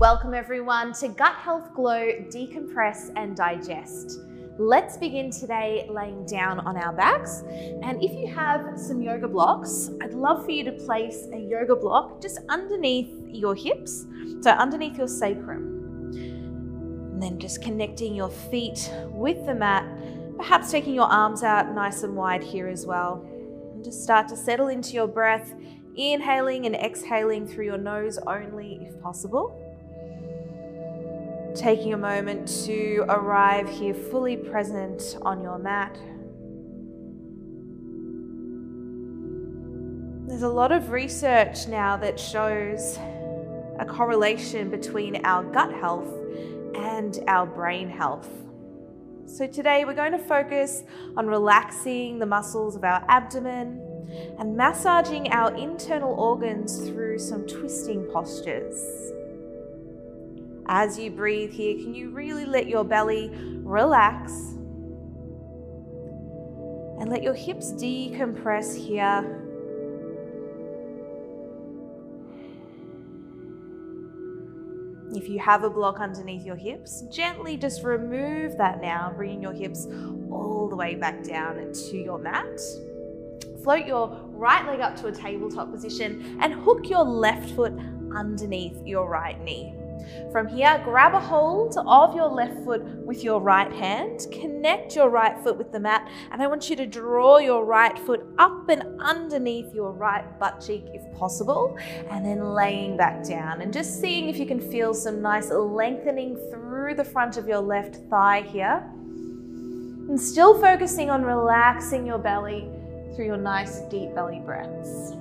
Welcome everyone to Gut Health Glow, Decompress and Digest. Let's begin today laying down on our backs. And if you have some yoga blocks, I'd love for you to place a yoga block just underneath your hips, so underneath your sacrum. And then just connecting your feet with the mat, perhaps taking your arms out nice and wide here as well. And just start to settle into your breath, inhaling and exhaling through your nose only if possible. Taking a moment to arrive here fully present on your mat. There's a lot of research now that shows a correlation between our gut health and our brain health. So today we're going to focus on relaxing the muscles of our abdomen and massaging our internal organs through some twisting postures. As you breathe here, can you really let your belly relax and let your hips decompress here. If you have a block underneath your hips, gently just remove that now, bringing your hips all the way back down to your mat. Float your right leg up to a tabletop position and hook your left foot underneath your right knee. From here, grab a hold of your left foot with your right hand, connect your right foot with the mat, and I want you to draw your right foot up and underneath your right butt cheek if possible, and then laying back down and just seeing if you can feel some nice lengthening through the front of your left thigh here. And still focusing on relaxing your belly through your nice deep belly breaths.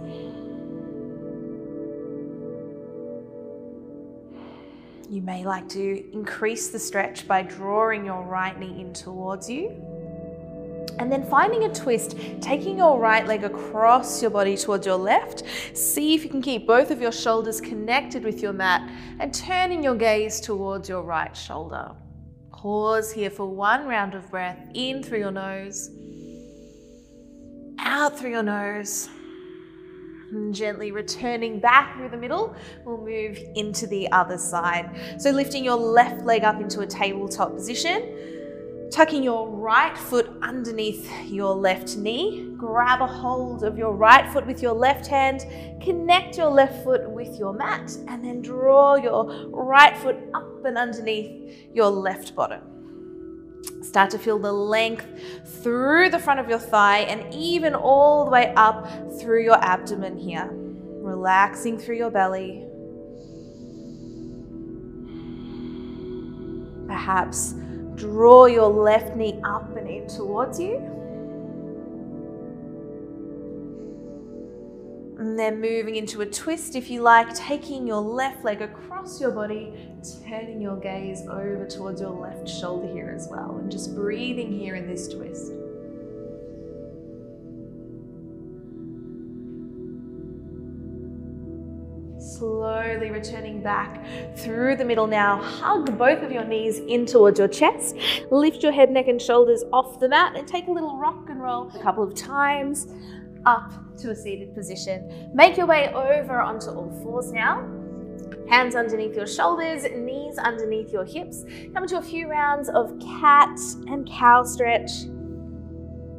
You may like to increase the stretch by drawing your right knee in towards you. And then finding a twist, taking your right leg across your body towards your left. See if you can keep both of your shoulders connected with your mat and turning your gaze towards your right shoulder. Pause here for one round of breath, in through your nose, out through your nose. And gently returning back through the middle, we'll move into the other side. So lifting your left leg up into a tabletop position, tucking your right foot underneath your left knee, grab a hold of your right foot with your left hand, connect your left foot with your mat, and then draw your right foot up and underneath your left bottom. Start to feel the length through the front of your thigh and even all the way up through your abdomen here. Relaxing through your belly. Perhaps draw your left knee up and in towards you. And then moving into a twist if you like, taking your left leg across your body, turning your gaze over towards your left shoulder here as well, and just breathing here in this twist. Slowly returning back through the middle now. Hug both of your knees in towards your chest. Lift your head, neck and shoulders off the mat and take a little rock and roll a couple of times up to a seated position. Make your way over onto all fours now. Hands underneath your shoulders, knees underneath your hips. Come into a few rounds of cat and cow stretch.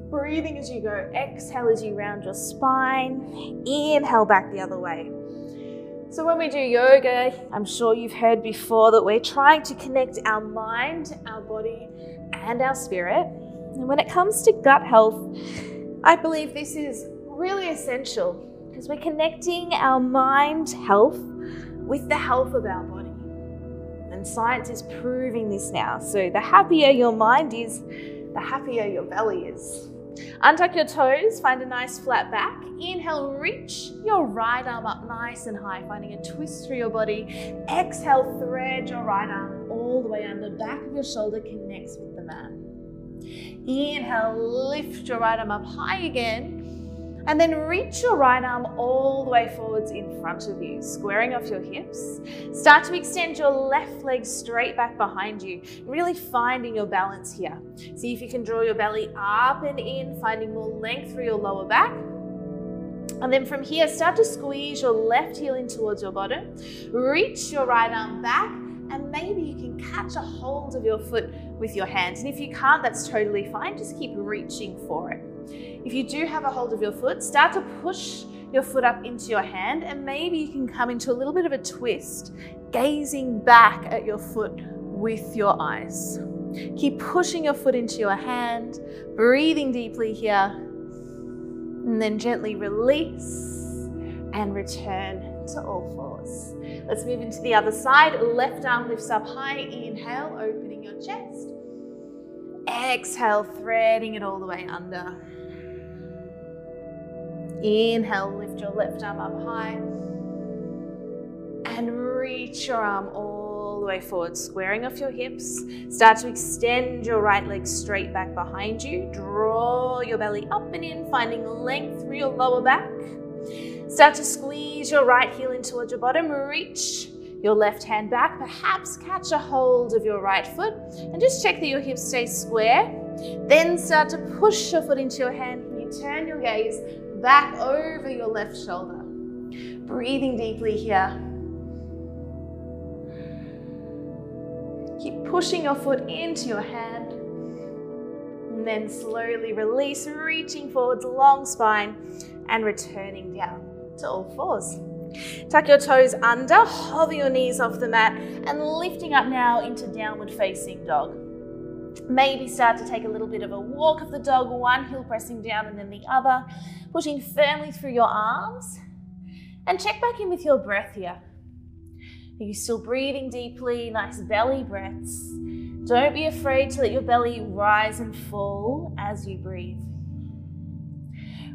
Breathing as you go. Exhale as you round your spine. Inhale back the other way. So when we do yoga, I'm sure you've heard before that we're trying to connect our mind, our body, and our spirit. And when it comes to gut health, I believe this is really essential because we're connecting our mind health with the health of our body. And science is proving this now. So the happier your mind is, the happier your belly is. Untuck your toes, find a nice flat back. Inhale, reach your right arm up nice and high, finding a twist through your body. Exhale, thread your right arm all the way under, back of your shoulder connects with the mat. Inhale, lift your right arm up high again. And then reach your right arm all the way forwards in front of you, squaring off your hips. Start to extend your left leg straight back behind you, really finding your balance here. See if you can draw your belly up and in, finding more length through your lower back. And then from here, start to squeeze your left heel in towards your bottom. Reach your right arm back, and maybe you can catch a hold of your foot with your hands. And if you can't, that's totally fine. Just keep reaching for it. If you do have a hold of your foot, start to push your foot up into your hand, and maybe you can come into a little bit of a twist, gazing back at your foot with your eyes. Keep pushing your foot into your hand, breathing deeply here, and then gently release and return to all fours. Let's move into the other side. Left arm lifts up high. Inhale, opening your chest. Exhale, threading it all the way under. Inhale, lift your left arm up high. And reach your arm all the way forward, squaring off your hips. Start to extend your right leg straight back behind you. Draw your belly up and in, finding length through your lower back. Start to squeeze your right heel in towards your bottom. Reach your left hand back. Perhaps catch a hold of your right foot and just check that your hips stay square. Then start to push your foot into your hand. You turn your gaze back over your left shoulder. Breathing deeply here. Keep pushing your foot into your hand. And then slowly release, reaching forwards, long spine, and returning down to all fours. Tuck your toes under, hover your knees off the mat, and lifting up now into downward facing dog. Maybe start to take a little bit of a walk of the dog, one heel pressing down and then the other, pushing firmly through your arms. And check back in with your breath here. Are you still breathing deeply? Nice belly breaths. Don't be afraid to let your belly rise and fall as you breathe.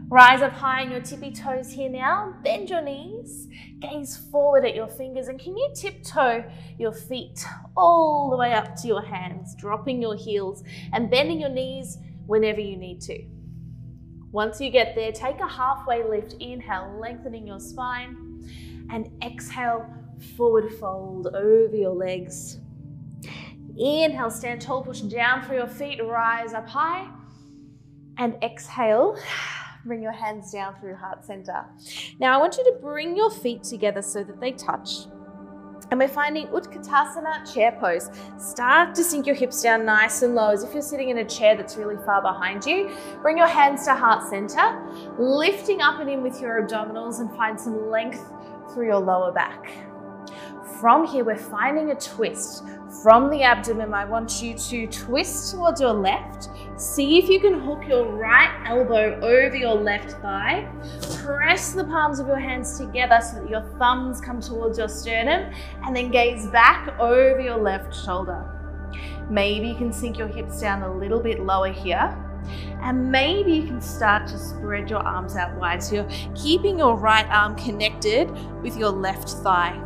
Rise up high on your tippy toes here now. Bend your knees. Gaze forward at your fingers. And can you tiptoe your feet all the way up to your hands, dropping your heels and bending your knees whenever you need to. Once you get there, take a halfway lift. Inhale, lengthening your spine. And exhale, forward fold over your legs. Inhale, stand tall, push down through your feet, rise up high. And exhale, bring your hands down through heart center. Now I want you to bring your feet together so that they touch. And we're finding Utkatasana, chair pose. Start to sink your hips down nice and low as if you're sitting in a chair that's really far behind you. Bring your hands to heart center, lifting up and in with your abdominals and find some length through your lower back. From here, we're finding a twist. From the abdomen, I want you to twist towards your left. See if you can hook your right elbow over your left thigh. Press the palms of your hands together so that your thumbs come towards your sternum, and then gaze back over your left shoulder. Maybe you can sink your hips down a little bit lower here. And maybe you can start to spread your arms out wide so you're keeping your right arm connected with your left thigh.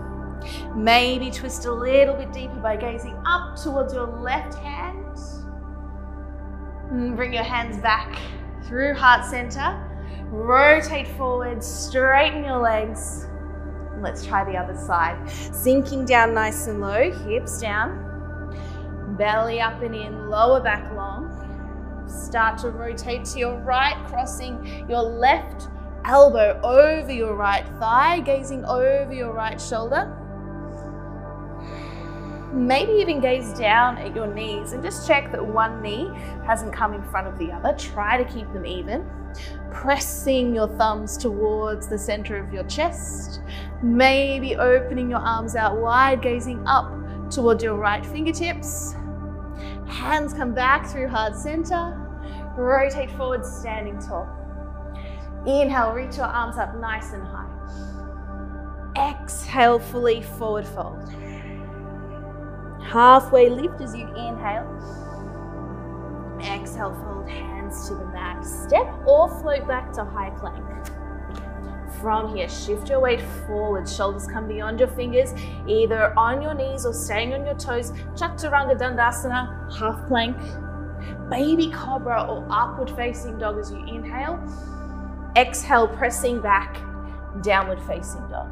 Maybe twist a little bit deeper by gazing up towards your left hand. And bring your hands back through heart center. Rotate forward, straighten your legs. And let's try the other side. Sinking down nice and low, hips down. Belly up and in, lower back long. Start to rotate to your right, crossing your left elbow over your right thigh, gazing over your right shoulder. Maybe even gaze down at your knees and just check that one knee hasn't come in front of the other. Try to keep them even. Pressing your thumbs towards the center of your chest. Maybe opening your arms out wide, gazing up towards your right fingertips. Hands come back through heart center. Rotate forward, standing tall. Inhale, reach your arms up nice and high. Exhale, fully forward fold. Halfway lift as you inhale. Exhale, fold hands to the mat. Step or float back to high plank. From here, shift your weight forward. Shoulders come beyond your fingers, either on your knees or staying on your toes. Chaturanga Dandasana, half plank. Baby cobra or upward facing dog as you inhale. Exhale, pressing back, downward facing dog.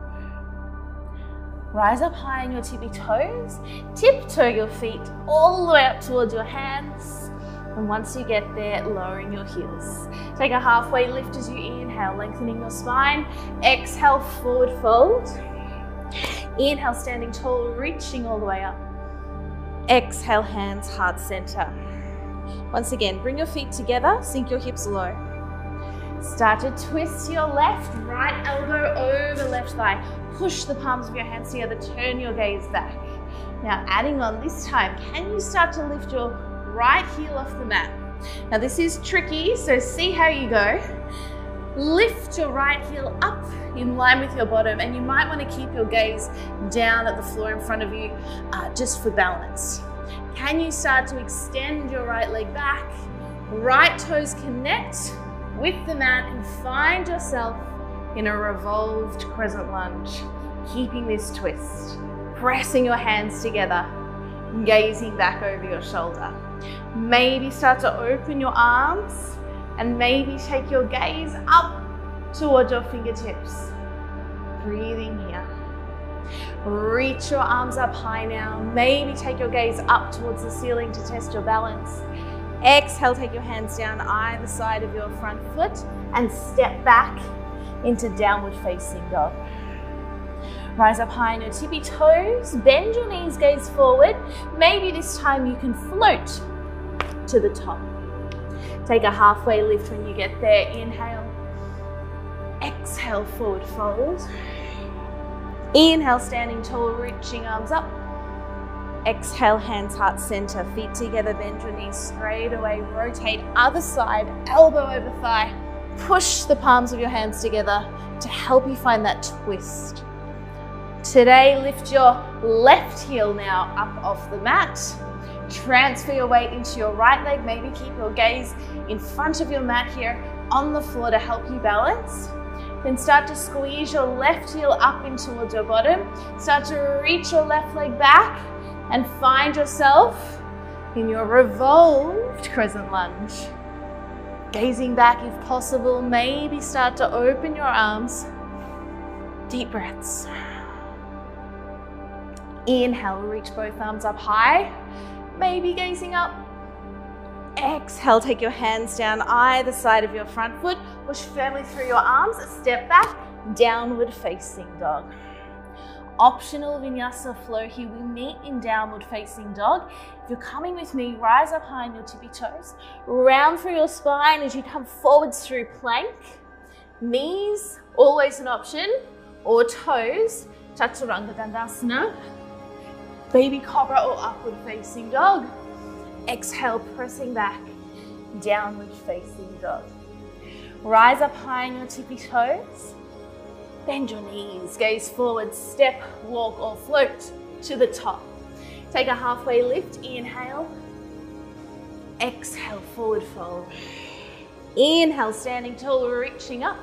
Rise up high on your tippy toes. Tiptoe your feet all the way up towards your hands. And once you get there, lowering your heels. Take a halfway lift as you inhale, lengthening your spine. Exhale, forward fold. Inhale, standing tall, reaching all the way up. Exhale, hands, heart center. Once again, bring your feet together, sink your hips low. Start to twist your left, right elbow over left thigh. Push the palms of your hands together, turn your gaze back. Now adding on this time, can you start to lift your right heel off the mat? Now this is tricky, so see how you go. Lift your right heel up in line with your bottom, and you might want to keep your gaze down at the floor in front of you just for balance. Can you start to extend your right leg back? Right toes connect with the mat and find yourself in a revolved crescent lunge, keeping this twist. Pressing your hands together, gazing back over your shoulder. Maybe start to open your arms and maybe take your gaze up towards your fingertips. Breathing here. Reach your arms up high now. Maybe take your gaze up towards the ceiling to test your balance. Exhale, take your hands down either side of your front foot and step back into downward facing dog. Rise up high on your tippy toes, bend your knees, gaze forward. Maybe this time you can float to the top. Take a halfway lift when you get there. Inhale. Exhale, forward fold. Inhale, standing tall, reaching arms up. Exhale, hands, heart center, feet together, bend your knees straight away, rotate other side, elbow over thigh. Push the palms of your hands together to help you find that twist. Today, lift your left heel now up off the mat. Transfer your weight into your right leg. Maybe keep your gaze in front of your mat here on the floor to help you balance. Then start to squeeze your left heel up in towards your bottom. Start to reach your left leg back and find yourself in your revolved crescent lunge. Gazing back if possible, maybe start to open your arms. Deep breaths. Inhale, reach both arms up high, maybe gazing up. Exhale, take your hands down either side of your front foot. Push firmly through your arms, step back, downward facing dog. Optional vinyasa flow here. We meet in downward facing dog. If you're coming with me, rise up high on your tippy toes. Round through your spine as you come forwards through plank. Knees, always an option, or toes, Chaturanga Dandasana. Baby cobra or upward facing dog. Exhale, pressing back, downward facing dog. Rise up high on your tippy toes. Bend your knees, gaze forward, step, walk or float to the top. Take a halfway lift, inhale. Exhale, forward fold. Inhale, standing tall, reaching up.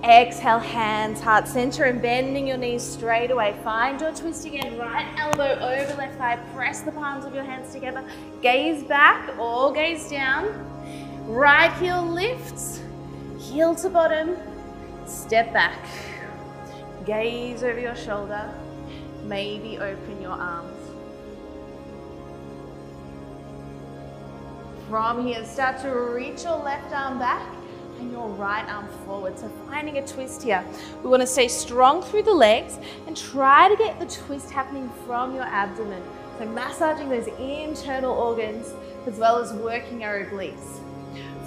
Exhale, hands, heart center, and bending your knees straight away. Find your twist again. Right elbow over left thigh. Press the palms of your hands together. Gaze back or gaze down. Right heel lifts. Heel to bottom. Step back. Gaze over your shoulder. Maybe open your arms. From here, start to reach your left arm back and your right arm forward. So finding a twist here. We want to stay strong through the legs and try to get the twist happening from your abdomen. So massaging those internal organs as well as working our obliques.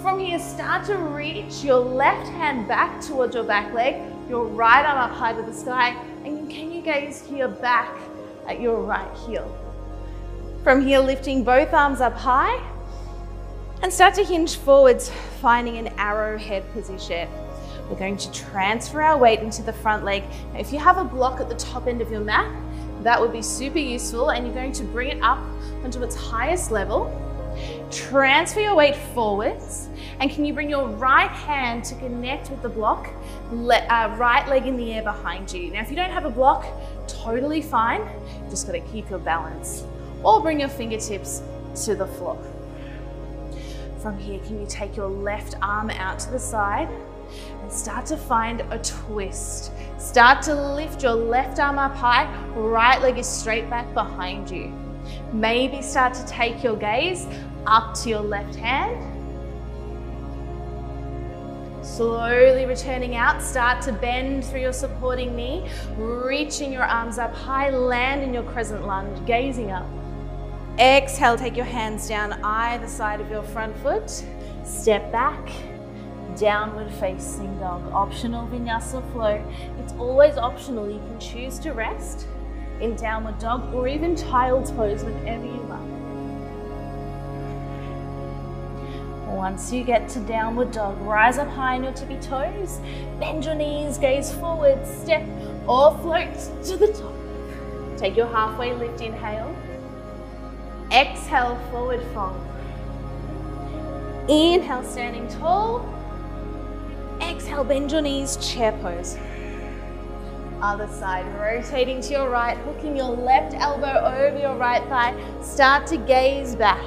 From here, start to reach your left hand back towards your back leg, your right arm up high to the sky, and can you gaze here back at your right heel. From here, lifting both arms up high, and start to hinge forwards, finding an arrowhead position. We're going to transfer our weight into the front leg. Now, if you have a block at the top end of your mat, that would be super useful, and you're going to bring it up onto its highest level. Transfer your weight forwards, and can you bring your right hand to connect with the block, right leg in the air behind you. Now, if you don't have a block, totally fine. You just got to keep your balance. Or bring your fingertips to the floor. From here, can you take your left arm out to the side and start to find a twist. Start to lift your left arm up high, right leg is straight back behind you. Maybe start to take your gaze up to your left hand. Slowly returning out, start to bend through your supporting knee, reaching your arms up high, land in your crescent lunge, gazing up. Exhale, take your hands down either side of your front foot. Step back, downward facing dog. Optional vinyasa flow. It's always optional. You can choose to rest in downward dog or even child's pose, whenever you like. Once you get to downward dog, rise up high on your tippy toes, bend your knees, gaze forward, step or float to the top. Take your halfway lift, inhale. Exhale, forward fold. Inhale, standing tall. Exhale, bend your knees, chair pose. Other side, rotating to your right, hooking your left elbow over your right thigh. Start to gaze back.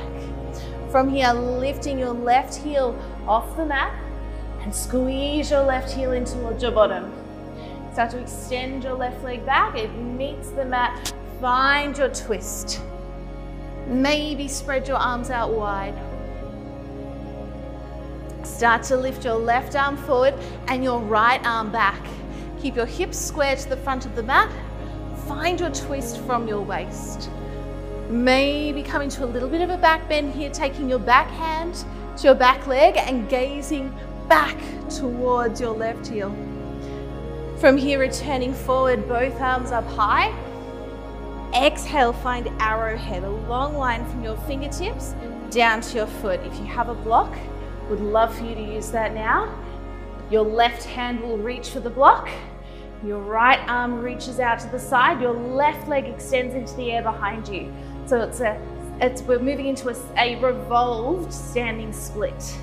From here, lifting your left heel off the mat and squeeze your left heel in towards your bottom. Start to extend your left leg back. It meets the mat. Find your twist. Maybe spread your arms out wide. Start to lift your left arm forward and your right arm back. Keep your hips square to the front of the mat. Find your twist from your waist. Maybe coming to a little bit of a back bend here, taking your back hand to your back leg and gazing back towards your left heel. From here, returning forward, both arms up high. Exhale, find arrowhead, a long line from your fingertips down to your foot. If you have a block, would love for you to use that now. Your left hand will reach for the block. Your right arm reaches out to the side. Your left leg extends into the air behind you. So we're moving into a revolved standing split.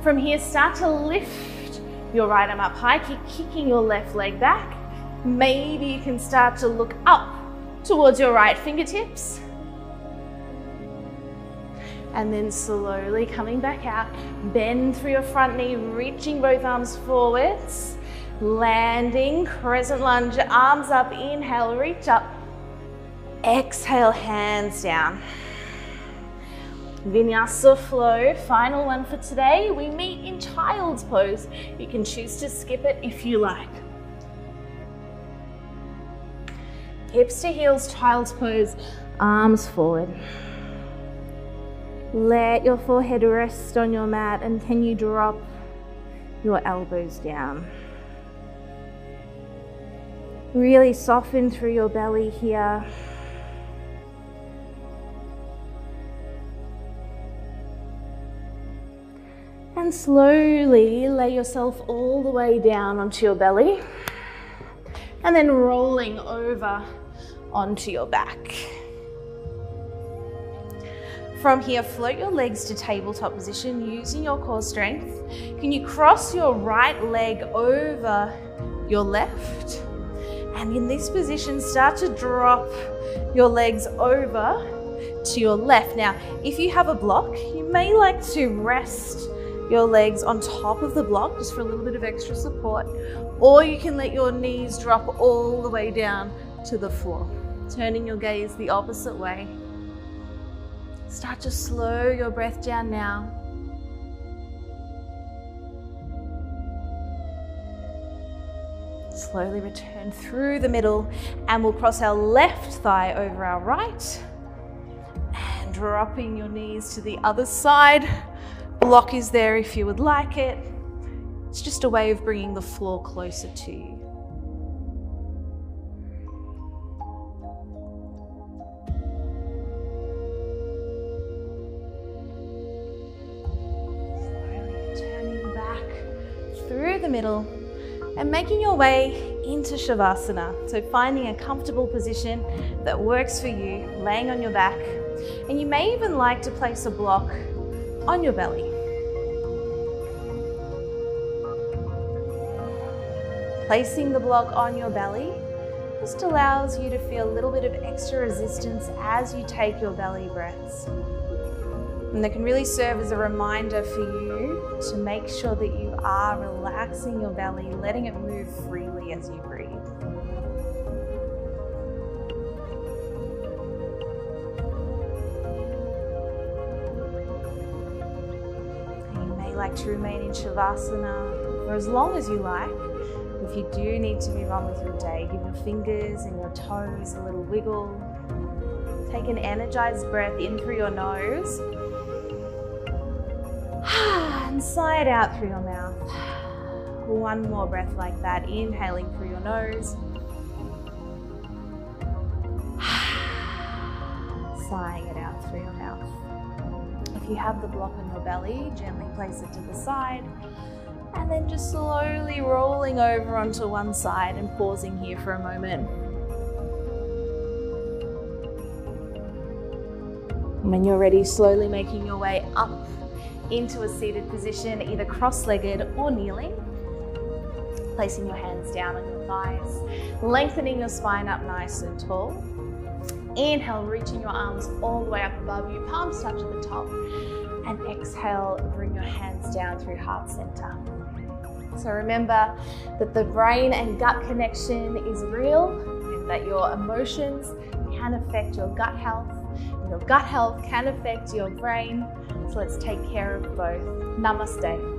From here, start to lift your right arm up high. Keep kicking your left leg back. Maybe you can start to look up towards your right fingertips. And then slowly coming back out, bend through your front knee, reaching both arms forwards, landing, crescent lunge, arms up, inhale, reach up, exhale, hands down. Vinyasa flow, final one for today. We meet in child's pose. You can choose to skip it if you like. Hips to heels, child's pose, arms forward. Let your forehead rest on your mat, and can you drop your elbows down? Really soften through your belly here. And slowly lay yourself all the way down onto your belly, and then rolling over onto your back. From here, float your legs to tabletop position using your core strength. Can you cross your right leg over your left? And in this position, start to drop your legs over to your left. Now, if you have a block, you may like to rest your legs on top of the block just for a little bit of extra support, or you can let your knees drop all the way down to the floor, turning your gaze the opposite way. Start to slow your breath down now. Slowly return through the middle, and we'll cross our left thigh over our right and dropping your knees to the other side. Block is there if you would like it. It's just a way of bringing the floor closer to you. Through the middle and making your way into Shavasana. So finding a comfortable position that works for you, laying on your back. And you may even like to place a block on your belly. Placing the block on your belly just allows you to feel a little bit of extra resistance as you take your belly breaths. And that can really serve as a reminder for you to make sure that you are relaxing your belly, letting it move freely as you breathe. to remain in Shavasana for as long as you like. If you do need to move on with your day, give your fingers and your toes a little wiggle. Take an energized breath in through your nose and sigh it out through your mouth. One more breath like that, inhaling through your nose, sighing it out through your mouth. If you have the block on your belly, gently place it to the side, and then just slowly rolling over onto one side and pausing here for a moment. When you're ready, slowly making your way up into a seated position, either cross-legged or kneeling. Placing your hands down on your thighs, lengthening your spine up nice and tall. Inhale, reaching your arms all the way up above you, palms touch at the top. And exhale, bring your hands down through heart center. So remember that the brain and gut connection is real, and that your emotions can affect your gut health. Your gut health can affect your brain. So let's take care of both. Namaste.